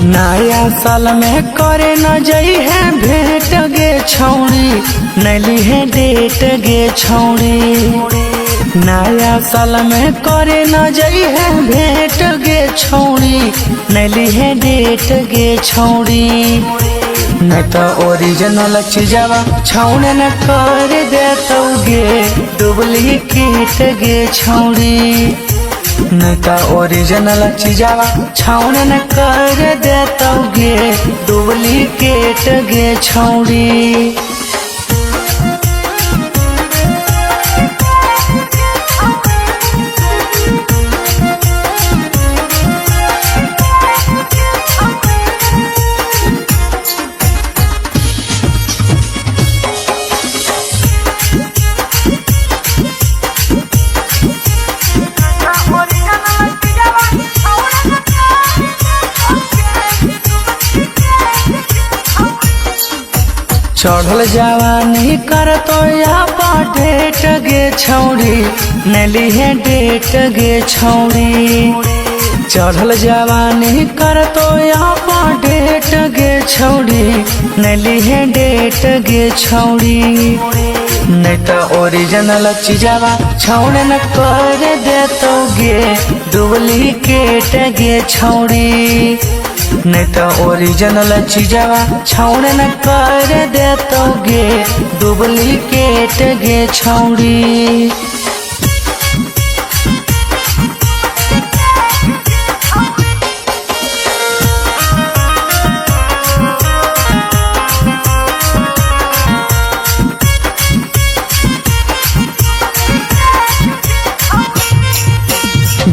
नया साल में करे न जई है भेंट गे छौड़ी, नैली है डेट गे छौड़ी। नया साल में करे न जई है भेंट गे छौड़ी, नैली है डेट गे छौड़ी। नहीं तो ओरिजिनल चीजवा छौने न कर देतौ गे डुप्लीकेट गे छौड़ी। नहीं तो ओरिजिनल चीजवा छौने न कर देतौ गे डुप्लीकेट गे छौड़ी। चढ़ल जवानी कर तो या डेट गे छौड़ी, नैली है डेट गे छौड़ी। चढ़ल जवानी कर तो या डेट गे छौड़ी, नैली है डेट गे छौड़ी। नहीं तो ओरिजिनल चीजवा छौने न कर देतौ गे डुप्लीकेट गे छौड़ी। नहीं तो ओरिजिनल चीजवा छौने न कर देतौ गे डुप्लीकेट गे छौड़ी।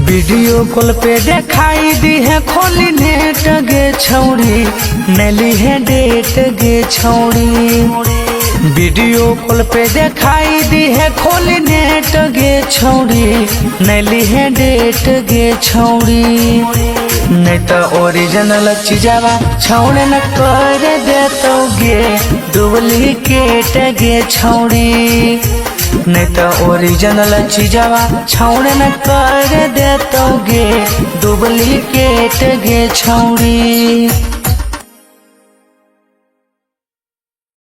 वीडियो कॉल पे दिखाई दी है खोली नेट गे छौड़ी, नैली है डेट गे छौड़ी। वीडियो कॉल पे दिखाई दी है खोली नेट गे छौड़ी, नैली है डेट गे छौड़ी। नहीं तो ओरिजिनल चीजवा छौने न कर देतौ गे डुप्लीकेट गे छौड़ी। नहीं तो ओरिजिनल चीजवा छौने न कर देतौ गे डुप्लीकेट गे छौड़ी।